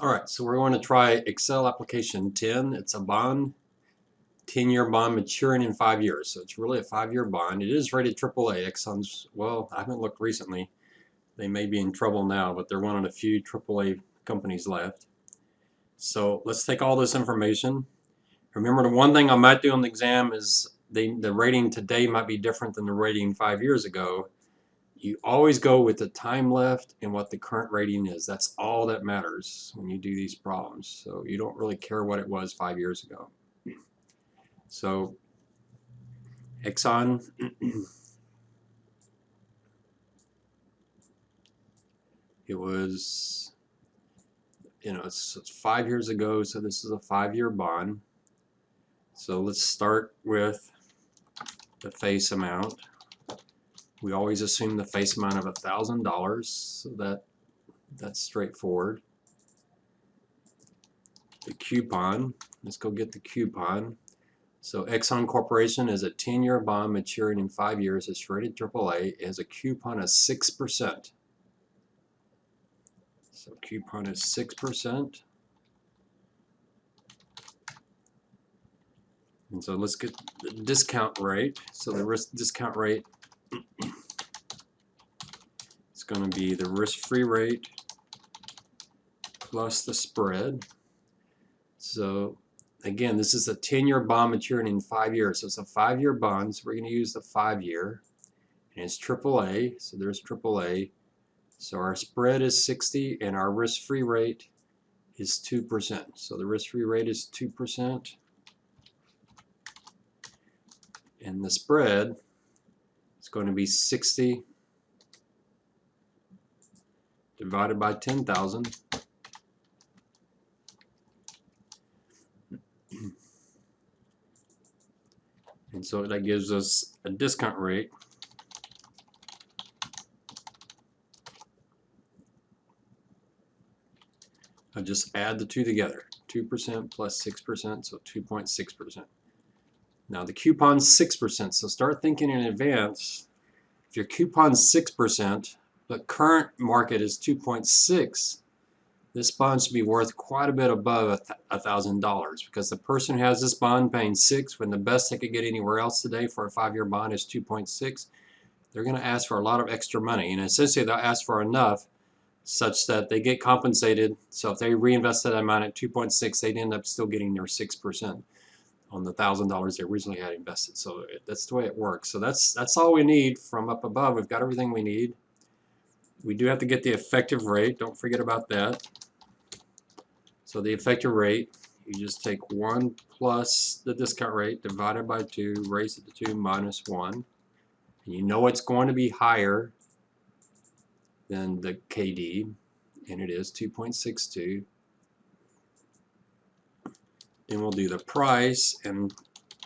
Alright, so we're going to try Excel application 10. It's a bond, 10-year bond maturing in 5 years. So it's really a 5-year bond. It is rated AAA. Exxon's, well, I haven't looked recently. They may be in trouble now, but they're one of the few AAA companies left. So let's take all this information. Remember, the one thing I might do on the exam is the rating today might be different than the rating 5 years ago. You always go with the time left and what the current rating is. That's all that matters when you do these problems. So you don't really care what it was 5 years ago. So Exxon, it was, it's 5 years ago, so this is a 5-year bond. So let's start with the face amount. We always assume the face amount of $1,000, so that's straightforward. The coupon, let's go get the coupon. So Exxon Corporation is a 10-year bond maturing in 5 years. It's rated AAA. It has a coupon of 6%. So coupon is 6%. And so let's get the discount rate. So the risk discount rate is going to be the risk-free rate plus the spread. So again, this is a 10-year bond maturing in 5 years. So it's a 5-year bond. So we're going to use the 5-year. And it's AAA. So there's AAA. So our spread is 60 and our risk-free rate is 2%. So the risk-free rate is 2%. And the spread is going to be 60 divided by 10,000. And so that gives us a discount rate I just add the two together, 2% plus 6%, so 2.6%. Now the coupon's 6%, so start thinking in advance. If your coupon's 6%, but current market is 2.6, this bond should be worth quite a bit above $1,000 because the person who has this bond paying 6 when the best they could get anywhere else today for a 5-year bond is 2.6, they're going to ask for a lot of extra money, and essentially they'll ask for enough such that they get compensated. So if they reinvest that amount at 2.6, they'd end up still getting their 6% on the $1,000 they originally had invested. So that's the way it works. So that's all we need from up above. We've got everything we need. We do have to get the effective rate. Don't forget about that. So the effective rate, you just take 1 plus the discount rate divided by 2, raise it to 2 minus 1. And you know it's going to be higher than the KD, and it is 2.62. Then we'll do the price and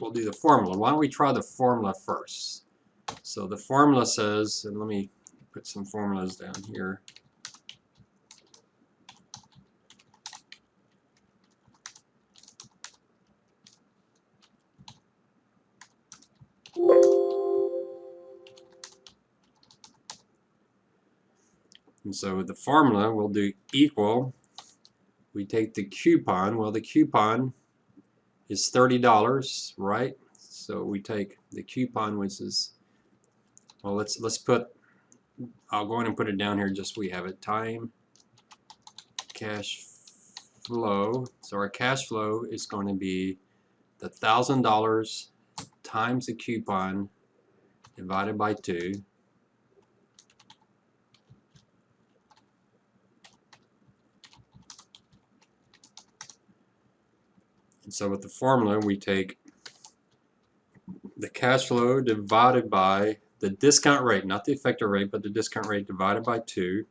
we'll do the formula. Why don't we try the formula first? So the formula says, and let me put some formulas down here. And so the formula will do equal, we take the coupon, well the coupon is $30, right? So we take the coupon, which is, well let's put, I'll go ahead and put it down here just so we have it, time cash flow. So our cash flow is going to be the $1,000 times the coupon divided by 2. And so with the formula, we take the cash flow divided by the discount rate, not the effective rate, but the discount rate divided by 2.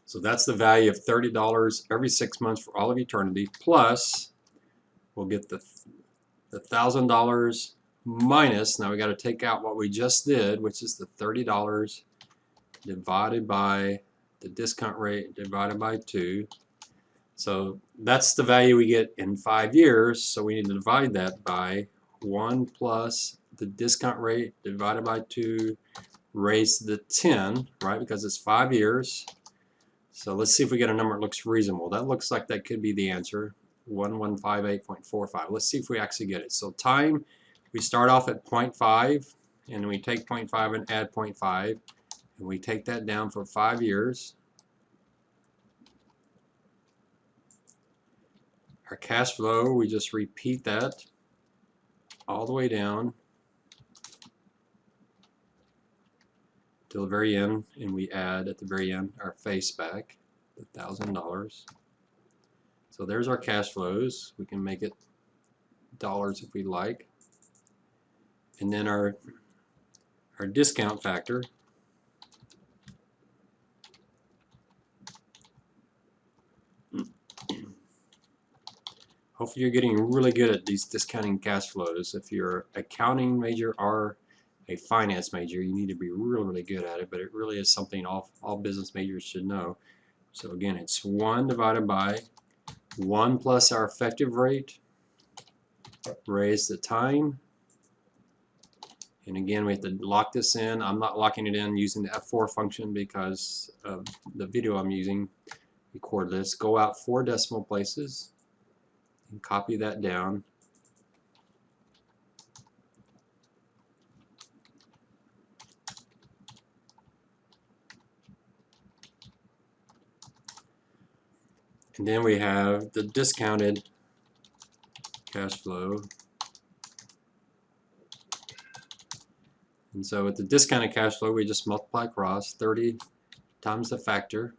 So that's the value of $30 every 6 months for all of eternity, plus we'll get the $1,000 minus, now we got to take out what we just did, which is the $30 divided by the discount rate divided by 2. So that's the value we get in 5 years, so we need to divide that by 1 plus the discount rate divided by 2 raised to the 10, right, because it's 5 years. So let's see if we get a number that looks reasonable. That looks like that could be the answer, 1158.45. Let's see if we actually get it. So time, we start off at 0.5, and we take 0.5 and add 0.5, and we take that down for 5 years. Our cash flow, we just repeat that all the way down till the very end, and we add at the very end our face back, the $1,000. So there's our cash flows. We can make it dollars if we like. And then our discount factor, hopefully you're getting really good at these discounting cash flows. If you're an accounting major or a finance major, you need to be really, really good at it, but it really is something all business majors should know. So again, it's 1 divided by 1 plus our effective rate raised the time. And again, we have to lock this in. I'm not locking it in using the F4 function because of the video I'm using. Record this. Go out 4 decimal places and copy that down. And then we have the discounted cash flow. And so with the discounted cash flow, we just multiply across 30 times the factor.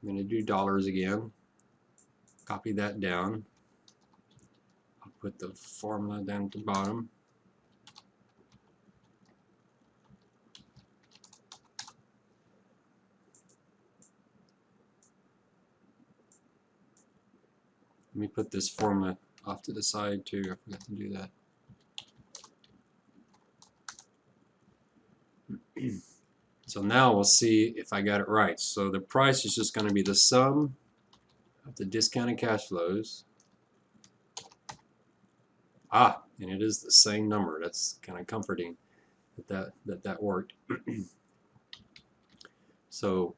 I'm going to do dollars again. Copy that down. I'll put the formula down at the bottom. Let me put this formula off to the side too. I forgot to do that. So now we'll see if I got it right. So the price is just going to be the sum of the discounted cash flows. And it is the same number. That's kind of comforting that worked. So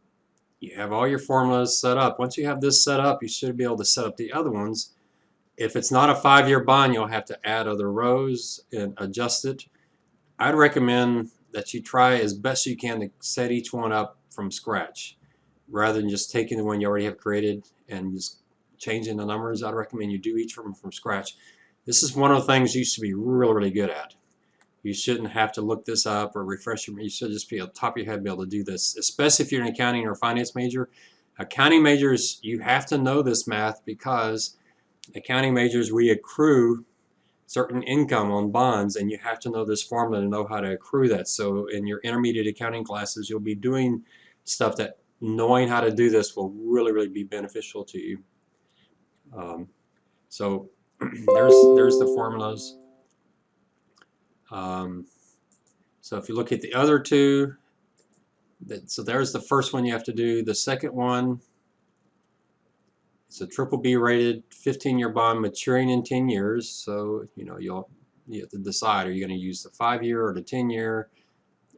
you have all your formulas set up. Once you have this set up, you should be able to set up the other ones. If it's not a 5-year bond, you'll have to add other rows and adjust it. I'd recommend that you try as best you can to set each one up from scratch rather than just taking the one you already have created and just changing the numbers. I'd recommend you do each from scratch. This is one of the things you should be really, really good at. You shouldn't have to look this up or refresh your. You should just be on top of your head be able to do this, especially if you're an accounting or finance major. Accounting majors, you have to know this math because accounting majors, we accrue certain income on bonds, and you have to know this formula to know how to accrue that. So in your intermediate accounting classes, you'll be doing stuff that knowing how to do this will really, really be beneficial to you. So there's the formulas. So if you look at the other two, so there's the first one you have to do. The second one, it's a BBB rated 15-year bond maturing in 10 years. So you have to decide, are you going to use the 5-year or the 10-year?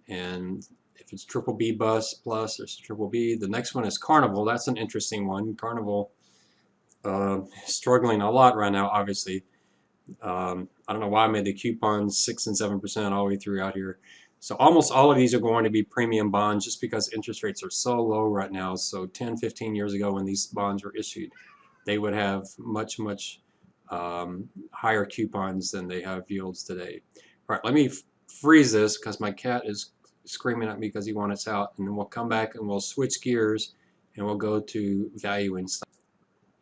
And if it's BBB plus, there's BBB. The next one is Carnival. That's an interesting one. Carnival struggling a lot right now, obviously. I don't know why I made the coupons 6 and 7% all the way through out here. So almost all of these are going to be premium bonds just because interest rates are so low right now. So 10, 15 years ago when these bonds were issued, they would have much, much higher coupons than they have yields today. All right, let me freeze this because my cat is screaming at me because he wants us out, and then we'll come back and we'll switch gears and we'll go to valuing stuff.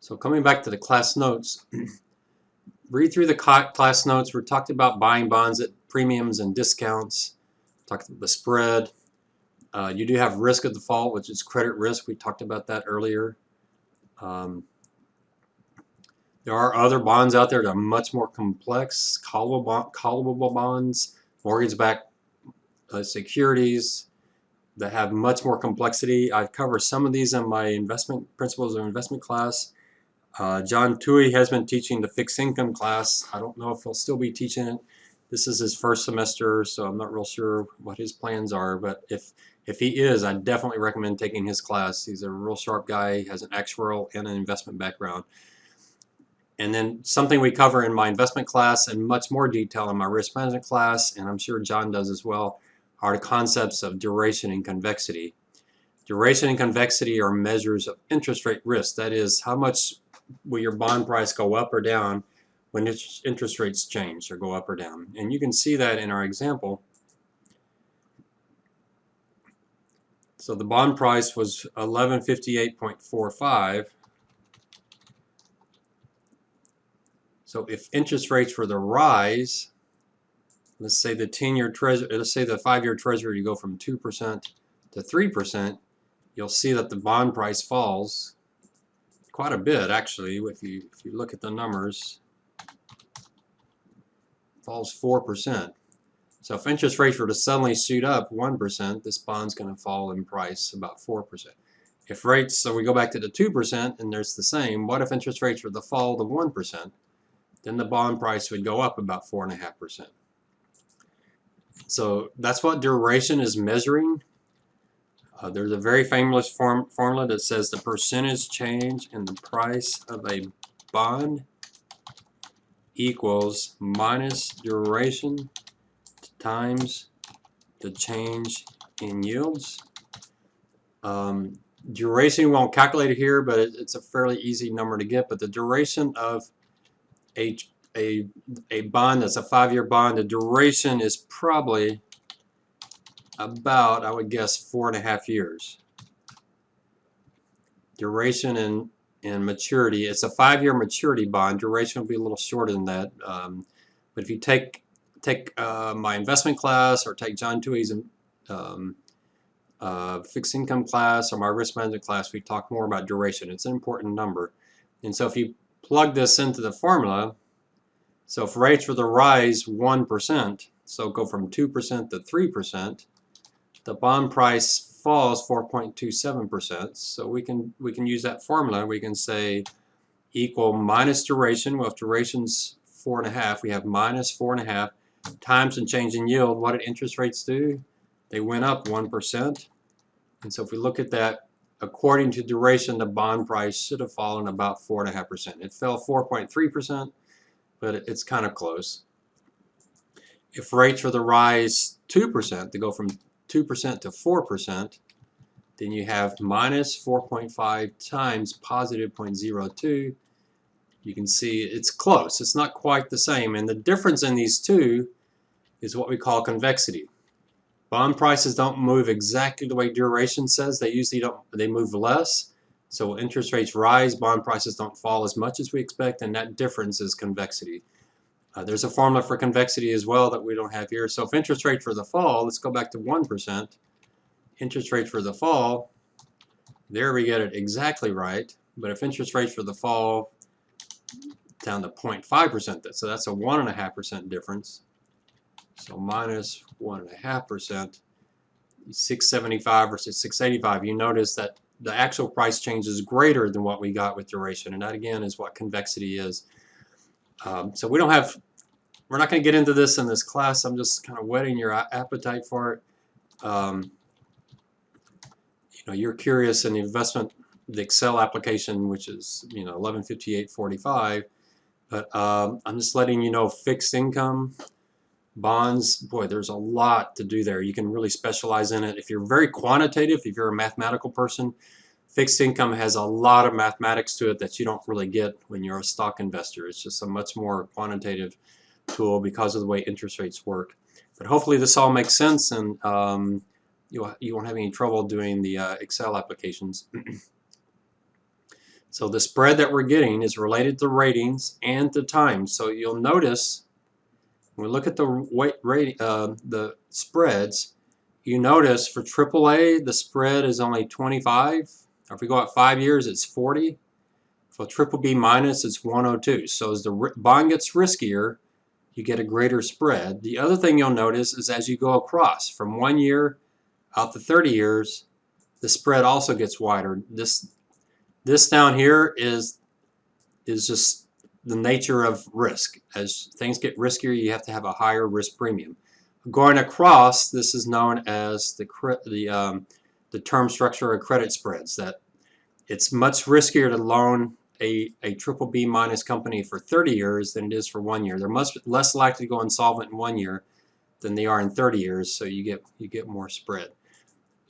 So coming back to the class notes, read through the class notes. We talked about buying bonds at premiums and discounts. Talked about the spread. You do have risk of default, which is credit risk. We talked about that earlier. There are other bonds out there that are much more complex, callable bonds, mortgage-backed securities that have much more complexity. I've covered some of these in my investment principles of investment class. John Tui has been teaching the fixed income class. I don't know if he'll still be teaching it. This is his first semester, so I'm not real sure what his plans are. But if If he is, I definitely recommend taking his class. He's a real sharp guy, has an actuarial and an investment background. And then something we cover in my investment class and much more detail in my risk management class, and I'm sure John does as well, are the concepts of duration and convexity. Duration and convexity are measures of interest rate risk. That is, how much will your bond price go up or down when interest rates change or go up or down. And you can see that in our example. So the bond price was 1158.45. So if interest rates were to rise, let's say the 10-year treasury, let's say the 5-year treasury, you go from 2% to 3%, you'll see that the bond price falls quite a bit actually. If you look at the numbers, falls 4%. So if interest rates were to suddenly shoot up 1%, this bond's going to fall in price about 4%. If rates, so we go back to the 2% and there's the same, what if interest rates were to fall to 1%? Then the bond price would go up about 4.5%. So that's what duration is measuring. There's a very famous formula that says the percentage change in the price of a bond equals minus duration times the change in yields. Duration we won't calculate it here, but it's a fairly easy number to get. But the duration of a bond that's a 5-year bond, the duration is probably about, I would guess, 4.5 years. Duration and maturity. It's a 5-year maturity bond. Duration will be a little shorter than that. But if you take my investment class or take John Tui's fixed income class or my risk management class, we talk more about duration. It's an important number. And so if you plug this into the formula, so if rates were to rise 1%, so go from 2% to 3%, the bond price falls 4.27%. So we can use that formula. We can say equal minus duration. Well, if duration's 4.5, we have minus 4.5 times the change in yield. What did interest rates do? They went up 1%. And so if we look at that, according to duration, the bond price should have fallen about 4.5%. It fell 4.3%, but it's kind of close. If rates were to rise 2%, to go from 2% to 4%, then you have minus 4.5 times positive 0.02. You can see it's close. It's not quite the same. And the difference in these two is what we call convexity. Bond prices don't move exactly the way duration says. They usually don't. They move less. So interest rates rise, bond prices don't fall as much as we expect, and that difference is convexity. There's a formula for convexity as well that we don't have here. So if interest rates were to fall, let's go back to 1%. Interest rates were to fall, there we get it exactly right. But if interest rates were to fall down to 0.5%, so that's a 1.5% difference. So minus 1.5%, 675 versus 685. You notice that the actual price change is greater than what we got with duration, and that again is what convexity is. So we're not going to get into this in this class. I'm just kind of whetting your appetite for it. You're curious in the investment, the Excel application, which is 1158.45. But I'm just letting you know, fixed income, bonds, boy, there's a lot to do there. You can really specialize in it. If you're very quantitative, if you're a mathematical person, fixed income has a lot of mathematics to it that you don't really get when you're a stock investor. It's just a much more quantitative tool because of the way interest rates work. But hopefully this all makes sense, and you won't have any trouble doing the Excel applications. So the spread that we're getting is related to ratings and to time. So you'll notice when we look at the spreads, you notice for AAA the spread is only 25. If we go out 5 years, it's 40. For BBB minus, it's 102. So as the bond gets riskier, you get a greater spread. The other thing you'll notice is as you go across from 1 year out to 30 years, the spread also gets wider. This down here is just the nature of risk. As things get riskier, you have to have a higher risk premium. Going across, this is known as the term structure of credit spreads. That it's much riskier to loan a triple B minus company for 30 years than it is for 1 year. They're much less likely to go insolvent in 1 year than they are in 30 years. So you get more spread.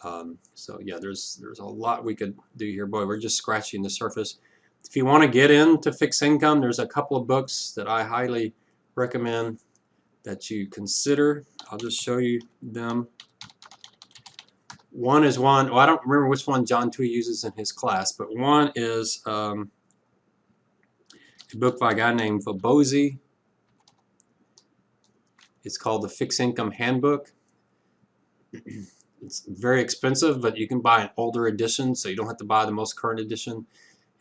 So yeah, there's a lot we could do here. Boy, we're just scratching the surface. If you want to get into fixed income, there's a couple of books that I highly recommend that you consider. I'll just show you them. One is well, I don't remember which one John Tui uses in his class, but one is a book by a guy named Valuation. It's called the Fixed Income Handbook. It's very expensive, but you can buy an older edition, so you don't have to buy the most current edition.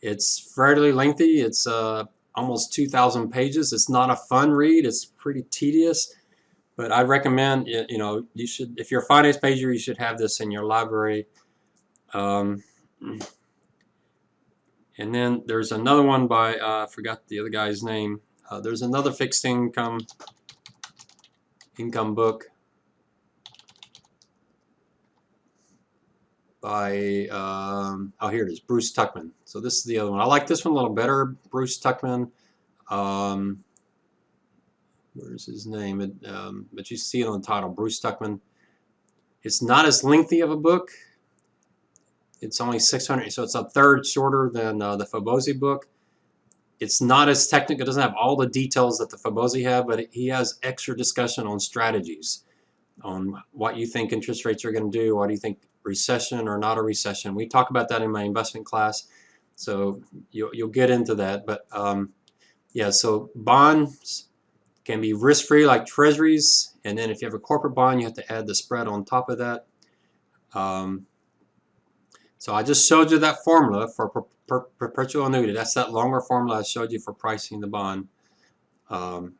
It's fairly lengthy. It's almost 2,000 pages. It's not a fun read. It's pretty tedious, but I recommend, you know, you should, if you're a finance major, you should have this in your library. And then there's another one by, I forgot the other guy's name. There's another fixed income book by, oh, here it is, Bruce Tuckman. So this is the other one. I like this one a little better, Bruce Tuckman. Where's his name? But you see it on the title, Bruce Tuckman. It's not as lengthy of a book. It's only 600, so it's a third shorter than the Valuation book. It's not as technical. It doesn't have all the details that the Valuation have, but he has extra discussion on strategies, on what you think interest rates are going to do, what do you think recession or not a recession. We talk about that in my investment class, so you'll get into that. But yeah, so bonds can be risk-free like treasuries, and then if you have a corporate bond, you have to add the spread on top of that. So I just showed you that formula for perpetual annuity. That's that longer formula I showed you for pricing the bond. And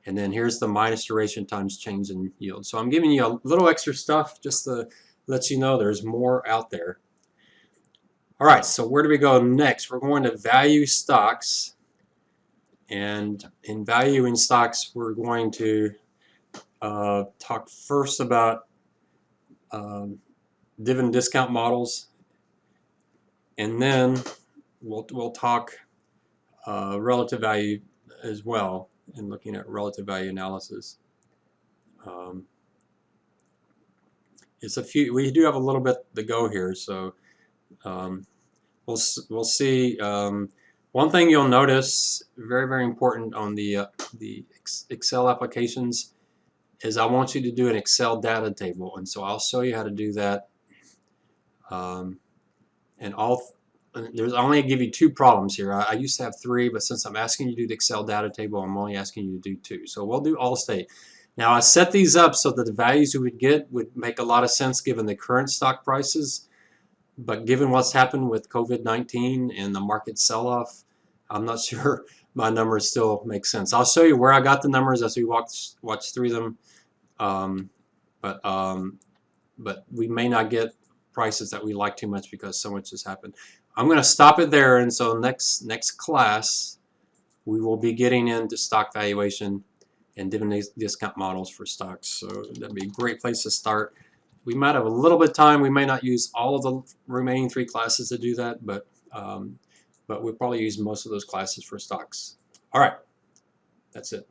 then here's the minus duration times change in yield. So I'm giving you a little extra stuff just to let you know there's more out there. All right, so where do we go next? We're going to value stocks. And in valuing stocks, we're going to talk first about dividend discount models, and then we'll talk relative value as well, and looking at relative value analysis. It's a few. We do have a little bit to go here, so we'll see. One thing you'll notice, very important on the Excel applications, is I want you to do an Excel data table, and so I'll show you how to do that. And there's only give you 2 problems here. I used to have 3, but since I'm asking you to do the Excel data table, I'm only asking you to do 2. So we'll do Allstate. Now I set these up so that the values we would get would make a lot of sense given the current stock prices, but given what's happened with COVID-19 and the market sell-off, I'm not sure my numbers still make sense. I'll show you where I got the numbers as we watch through them, but we may not get prices that we like too much because so much has happened. I'm going to stop it there, and so next class we will be getting into stock valuation and dividend discount models for stocks. So that'd be a great place to start. We might have a little bit of time. We may not use all of the remaining 3 classes to do that, but we'll probably use most of those classes for stocks. All right, that's it.